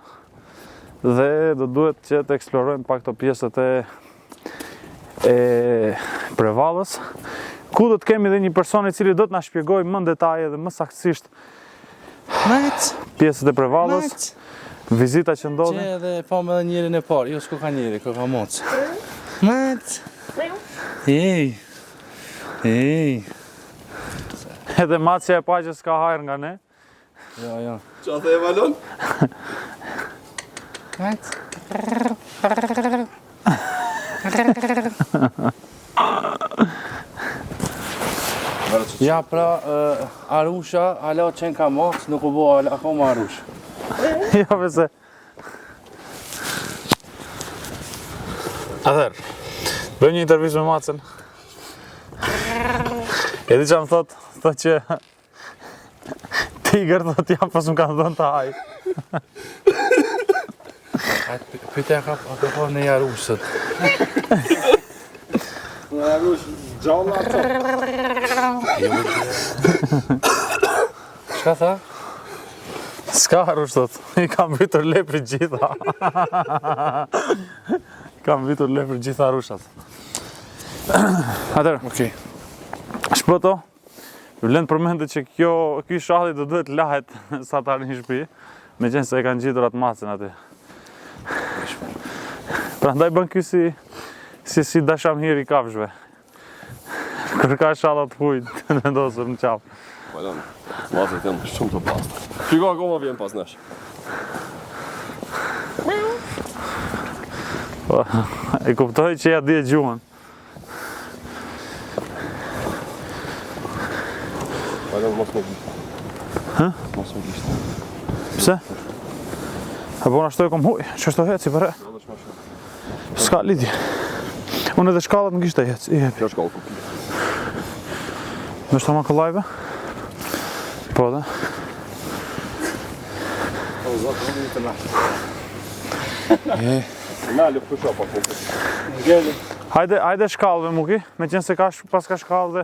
dhe do duhet që të eksplorojmë pak këto pjesët e Prevallës, ku do të kemi edhe një person I cili do të na shpjegoj më në detaje dhe më saktësisht pjesët e Prevallës, vizita që ndodhin. Që edhe pa me edhe njerin e parë, jo s'ko ka njeri, ko ka moc. Ej. Edhe Macja e pa që s'ka hajër nga ne. Jo. Qa the e Valon? Ja pra, Arusha, ala qenë ka moc, nuk u bo akoma Arusha. Jo, pse. Atëherë, bëjmë një intervistë me Macën. E di që më thot që Tiger thot ja pas më kanë dhënë të haj. Pyte a ka po në Arusët. Në Arush, gjalla ato. Shka tha? S'ka Arush thot, I kam vitur lepri gjitha. Kam vitur lepri gjitha Arushat. Atëherë, Okej. shpëto, vlen përmendet që ky shalli do duhet lahet sa të arrin në shtëpi, meqense e kanë gjetur atë Macën aty. Prandaj bën ky si dashamhir I kafshëve. Kur ka shallat hujt të vendosur në qafë. Valon, mazet janë shumë të pasta. Shiko akoma vjen pas nesh. E kuptoj që ja di e gjuhën. Valon, mos më gjishtë. Hë? Mos më gjishtë. Pse? Apo na shtoj kom huj, që shto heci për e? S'ka lidhje. Unë edhe shkallat në kishtë hec, I hepi. Kjo shkallë kupi. Në shto ma këllajve? Po dhe. O, zotë, unë të nashtë. Me lëp të shopa kupi. Ngeli. Hajde shkallëve muki, me qenë se pas ka shkallë dhe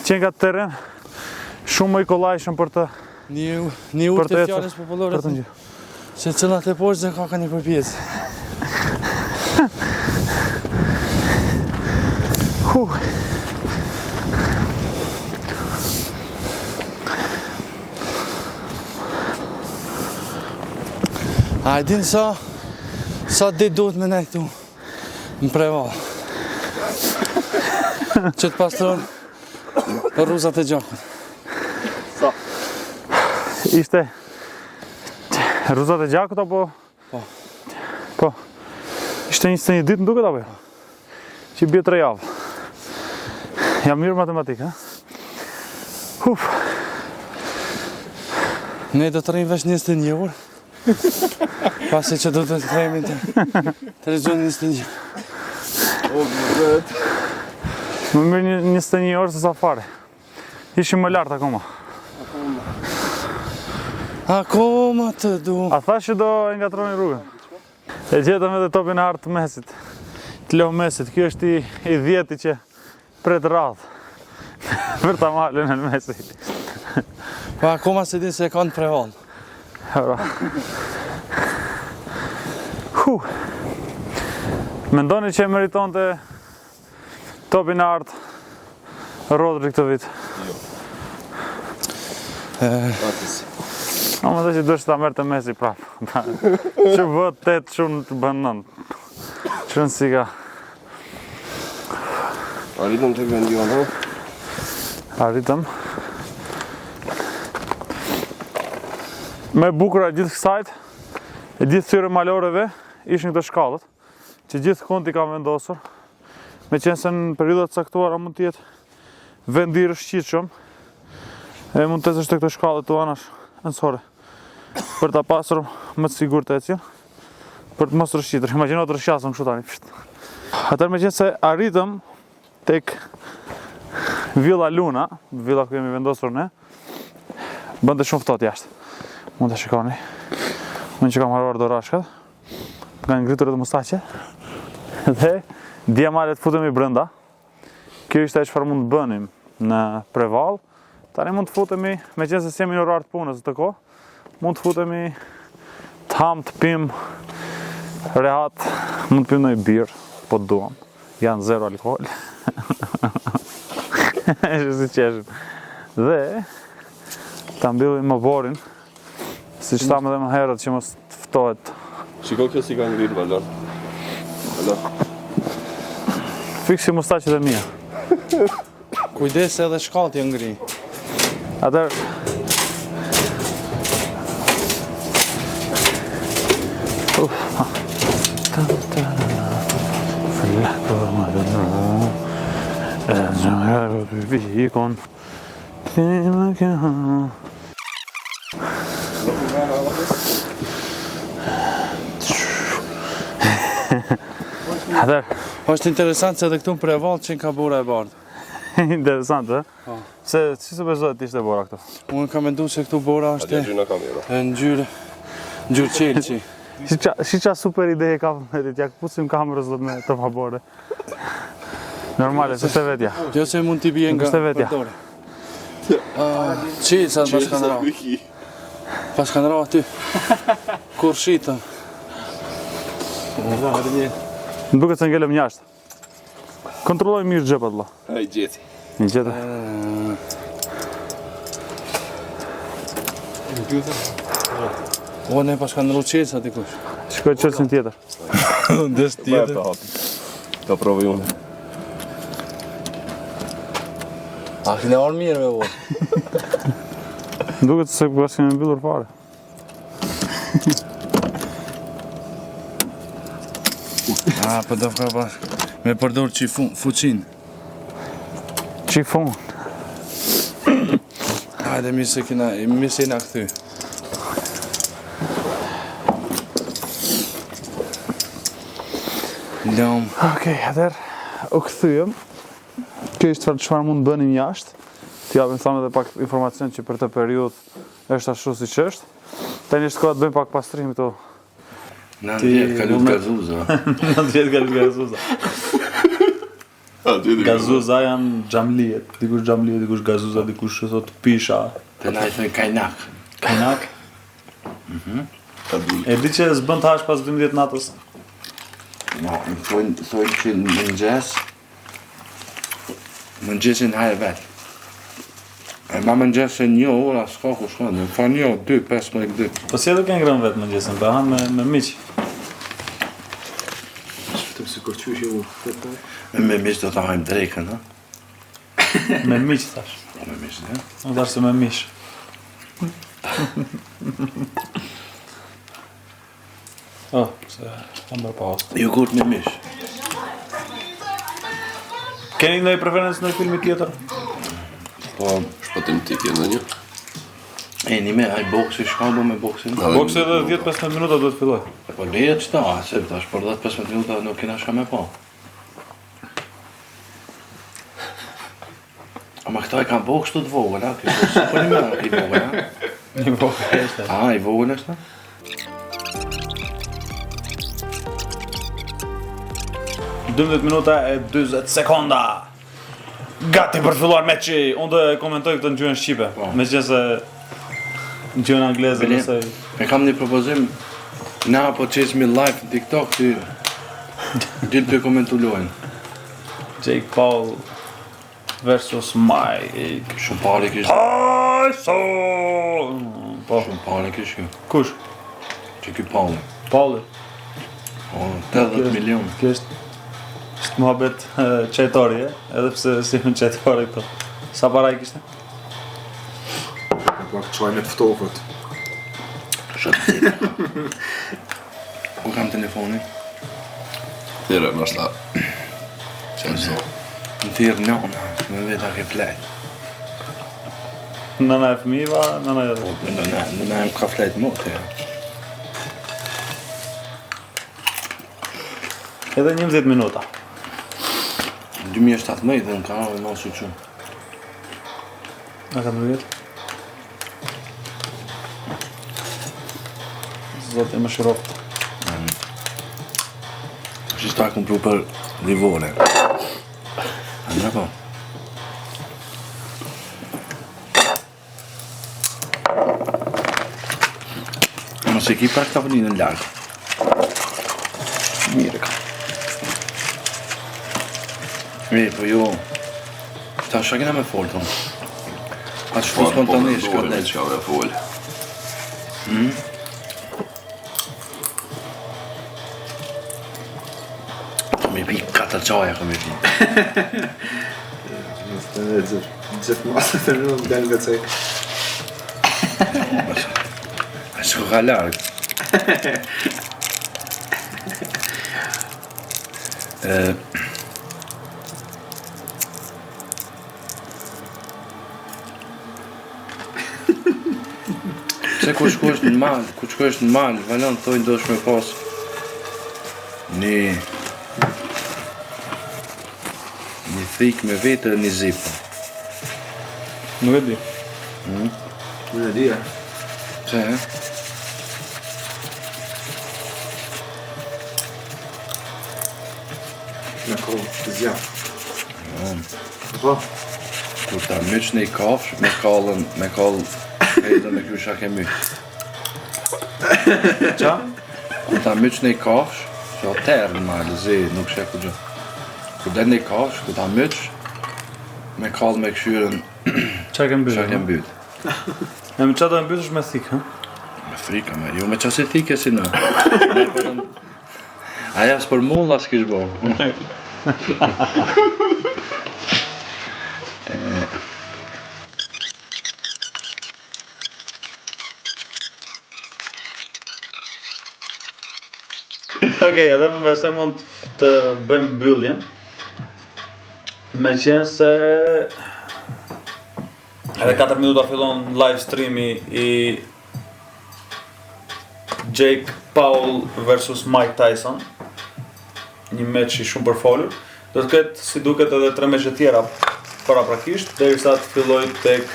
qenë ka të teren, shumë më I kollajshëm për të Një urë të fjallës popullore për të ngjë. se cëllat e poshtë dhe ka një përpjesë. A e din sa dit duhet me nejtu në Prevallë. Që të pastron rruzat e gjakut. Ishte rruzat e gjakut apo? Po. Ishte 21 ditë në duket apo jo? Që I bje 3 javë. Jam mirë matematik, ha? Ne do të rrim vesh 21 orë. Pasi që do të kremi të region 21. O, gëzët. Më mirë 21 orë se sa fare. Ishim më lartë akoma. Akoma të du. A thash që do e ngatroni rrugën? E gjetëm edhe topin e hartë të mesit. Të lehë mesit. Kjo është I 10 që pret radhë. Për ta malën e në mesit. Pa akoma se din se e ka në Prevallë. Mendoni që e meriton të topin e hartë Rodri këtë vit? A më dhe që dush ta merë të mesi prapë. Që vët 8 shumë të bën 9. Shumë si ka. Arritëm të vendion, ha? Arritëm. Me bukura gjithë kësajt, e gjithë thyre maloreve, ishin këto shkallët, që gjithë konti ka vendosur, me qenë se në periudat caktuara mund t'jetë vendi I rëshqitshëm, e mund të zeshte këto shkallët të anash nësore, për ta pasur më të sigur të ecjen, për të mos rëshqitur. Imagjino të rëshqasëm kështu tani. Atër me qenë se arritëm tek Villa Luna, villa ku jemi vendosur ne, bënte shumë ftohtë jashtë. Mund të shikoni. Unë që kam haruar dorashkat, kanë ngritur edhe mustaqe, dhe djemalet futemi brenda. Kjo ishte e çfarë mund të bënim në Prevallë. Tani mund të futemi, me qenë se s'jemi në orar të punës të kohë, mund të futemi të ham, të pim, rehat, mund të pim ndonjë birë, po të duam. janë 0 alkohol. Është si qeshim. Dhe ta mbyllim motorin, si që thamë edhe më herët që mos të ftohet. Shiko kjo si ka ngrirë valon. Fiksi mustaqet e mia. Kujdes edhe shkallët janë ngri. Atër, Atër, Është interesant se edhe këtu në Prevall që ka bura e bardhë. interesant, e? Se, si se bezohet ishte bora këto? Unë kam mendu se këtu bura është Atje gjyna kamera. e ngjyrë qelçi. Si qa super ideje ka përmetit, ja këpucim kamerës dhe me të fabore. Normale, se të vetja. Jo se mund t'i bje nga Kushte vetja. përdore. Qilësat pas kanë ra. Pas kanë ra aty. Kur shita. Më duket se ngellem njashtë. Kontrolloj mirë gjëpat, la. Ai gjeti. Një gjete. O, ne pas kanë ru qilësat i kush. Shkoj qërësin tjetër. Des tjetër. Ta provoj unë. A, kine orë mirë me orë. Më duket se pas kemi mbyllur fare. A, për do ka pas me përdor fuqin. Qifon. Hajde, mirë se na këthy. Lëm. Okej, atër, u këthyëm. Kjo ishte çfarë mund bënim jashtë. T'ju japim thamë edhe pak informacion që për të periudhë është ashtu si që është. Tani është koha të bëjmë pak pastrim këto. Në vjetë ka lutë gazuza. Në vjetë ka lutë gazuza. Gazuza janë xhamliet. Dikush xhamliet, dikush gazuza, dikush thot pisha. Të na i thënë kajnak. Kajnak. E di që s'bën të hash pas 12 natës. No, më thojnë që në mëngjesin hajë vetë. E ma mëngjesin një ora s'ka ku shkon, në fa një, 2, 15, 2. Po si edhe kënë ngrën vetë mëngjesin, për hanë me miq. Me mish do të hajmë drekën, ha? Me miq, thash. Me mish, ne? Unë thash se me mish. Oh, se kam bërë pauzë. Jogurt me mish. Keni ndonjë preferencë në filmi tjetër? Po, Shpëtim ti ke ndonjë? e një me, aj boksi, shka do me boksin? Boksi edhe 10-15 minuta duhet filloj. Po lejet qëta, se tash për 10-15 minuta nuk kena shka me po. Ama këta i kanë boks të vogël, a? Kjo super një me i vogël, a? Një vogël është. A, i vogël është, a? Minuta e 20 sekonda. Gati për filluar meqi. Unë do e komentoj këtë në gjuhën shqipe. Me që se në gjuhën angleze nëse... E kam një propozim. Na po qesmi live në TikTok ty gjithë të komentulojnë. Jake Paul versus Mike. Shumë pari kishë. Tyson! Po. Shumë pari kishë kjo. Kush? Që ky Pauli. Pauli. O, 80 milion. Kjo është muhabet qajtori, edhe pse si në qajtori këto. Sa para i kishte? Pak çojnë të ftofët. Shumë të Ku kam telefonin? Tjera, nështë Qenë so. Në tirë njona, me veta ke flejt. Nëna e fëmiva, nëna e... Nëna e më ka flejt më të Edhe 11 minuta. 2017 dhe në kanalin më së që. A ka në vjetë? Zotë e më shiroft. Që s'ta kom pru për livore. Andra po. Mos e ki pak të fërinë në largë. Mire ka. Po jo. Ta shka kena me folë, tonë. A shtu spontanisht, ka ne që me folë. Mi pi 4 qaja, ka mi pi. Gjithë masë të rrënë në delë vecej. A shko ka largë. Se ku shkosh në mal, valon thojnë do shme pas një thik me vete dhe një zipa. Nuk e di. Nuk e di, e? Se, Me kohë të zjarë. Po? kur ta myç në i kafsh, me kallën edhe me kjo shak e myç. Qa? Kur ta myç në i kafsh, që atërë në marë, zi, nuk shek ku gjë. Kur del në i kafsh, kur ta myç, me kallë me këshyrën, Qa ke mbyllë? shak e mbyt. E me qa do e mbyllësh me thikë, ha? Me frika me, jo me qasi thike si në. Aja s'për mulla s'kish bo. Okej, edhe me se mund të bëjmë mbylljen. Me qenë se edhe 4 minuta fillon live streami i Jake Paul versus Mike Tyson. Një meç i shumë përfolur. Do të ketë si duket edhe 3 meçe tjera paraprakisht, derisa të filloj tek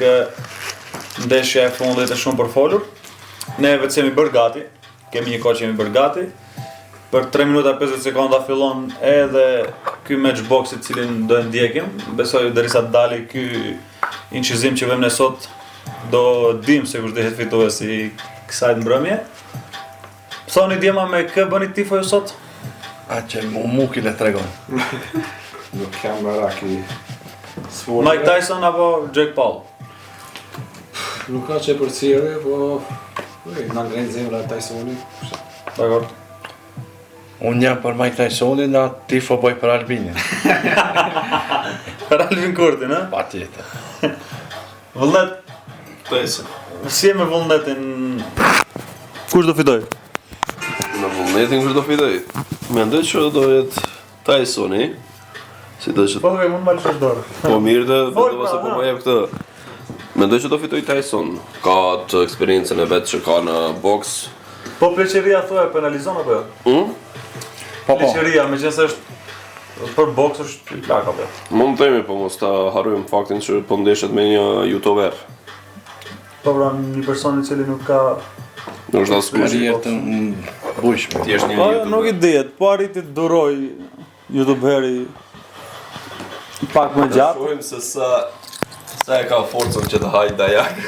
ndeshja e fundit e shumë përfolur. Ne vetë jemi bërë gati, kemi një kohë që jemi bërë gati. Për 3 minuta 50 sekonda fillon edhe ky match boxi cilin do e ndjekim. Besoj derisa të dali ky inqizim që vëmë ne sot, do dim se kush do jetë fituesi i kësaj mbrëmje. Thoni djema me kë bëni tifo ju sot? A që muki le tregon. Nuk jam merak i sforë. Mike Tyson apo Jake Paul? Nuk ka që për cire, po... Nga ngrenë zemra Tysoni. Dakor. Unë jam për Mike Tysonin, a tifo boj për Albinin. Për Alvin Kurtin, ha? Pa tjetër. Vullnet, Tyson. si e me vullnetin... Kush do fitoj? Në vullnetin kush do fitoj? Mendoj që do jetë Tysoni. Si do që... Po, mund ma lëshesh dorë. Po mirë dhe Fol, vendova se pra, po më jep këtë. Mendoj që do fitoj Tyson. Ka të eksperiencën e vetë që ka në boks. Po pleqeria thua e penalizon apo jo? Po. Pleqeria, me qenë se është për boks është i plak apo jo? Mund të themi, po mos ta harrojmë faktin që po ndeshet me një youtuber. Po pra, një person i cili nuk ka... Nuk është askush. Karrierë të bujshme. Ti je një Po, youtuber. nuk i dihet, po arriti të duroj youtuberi pak më gjatë. Shohim se sa e ka forcën që të hajë dajak.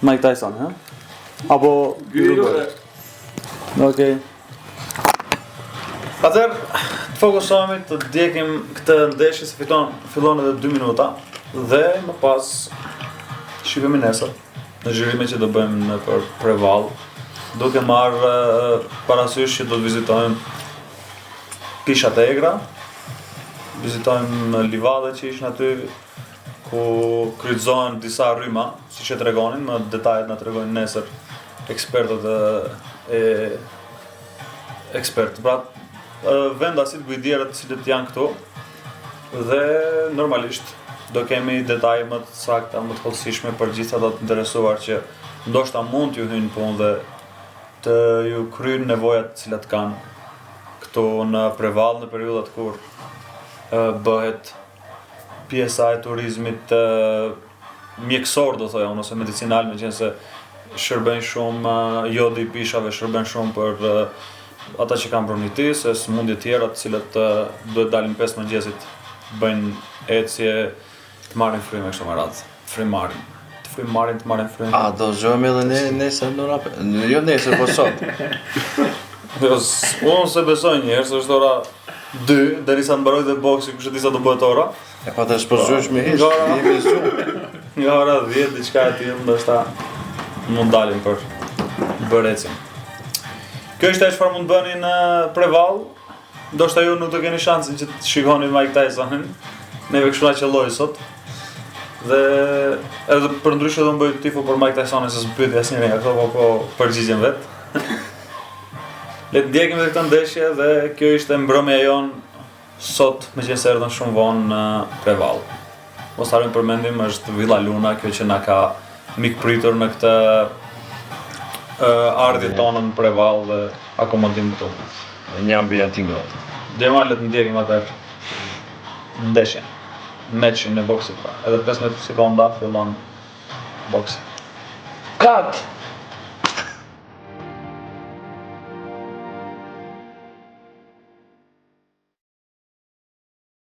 Mike Tyson, ha? Apo youtuber? Okej. Atëherë, të fokusohemi të ndjekim këtë ndeshje se fillon edhe 2 minuta dhe më pas shifemi nesër në zhvillime që do bëjmë në për prevall, duke marrë parasysh që do të vizitojmë pishat e egra, vizitojmë livadët që ishin aty ku kryqëzohen disa rryma, siç e tregonin, më detajet na tregojnë nesër ekspertët e ekspertë. Pra, vendasit kujdierët cilët janë këtu dhe normalisht do kemi detaje më të sakta, më të hollësishme për gjithë ata të interesuar që ndoshta mund t'ju hyjnë punë dhe të ju kryejnë nevojat të cilat kanë këtu në Prevall në periudhat kur bëhet pjesa e turizmit mjekësor, do thoja unë, ose medicinal, meqense se shërben shumë jodi i pishave, shërben shumë për ata që kanë bronititis, e sëmundje tjera të cilat duhet dalin 5 mëngjesit, bëjnë ecje, të marrin frymë kështu me radhë. Frymarin. Të marrin frymë. A, do zhojmë edhe ne nesër në rapë? Jo nesër, po sot. Unë se besoj njëherë, se është ora 2 derisa të mbaroj dhe boksi, kush e di sa do bëhet ora. E pa të shpërzysh me hiç, jemi zgjuar. Nga ora 10 diçka e tillë ndoshta mund dalim për bërecin. Kjo është ajo çfarë mund bëni në Prevall. Ndoshta ju nuk do keni shansin që të shikoni Mike Tysonin. Neve kështu na qelloi sot. Dhe edhe për ndryshe do bëj tifo për Mike Tysonin se s'mpyeti asnjëri nga këto, po përgjigjen vet. Le të ndjekim edhe këtë ndeshje dhe kjo ishte mbrëmja jon sot, meqense erdhën shumë vonë në Prevall. Mos harrojmë përmendim, është Villa Luna, kjo që na ka mikpritur në këtë ardhje tonë në Prevall dhe akomodim këtu. Një ambient i ngrohtë. Dhe ma le të ndjekim atë ndeshjen. Matchin e boksit pra. Edhe 15 sekonda fillon boksi. Kat!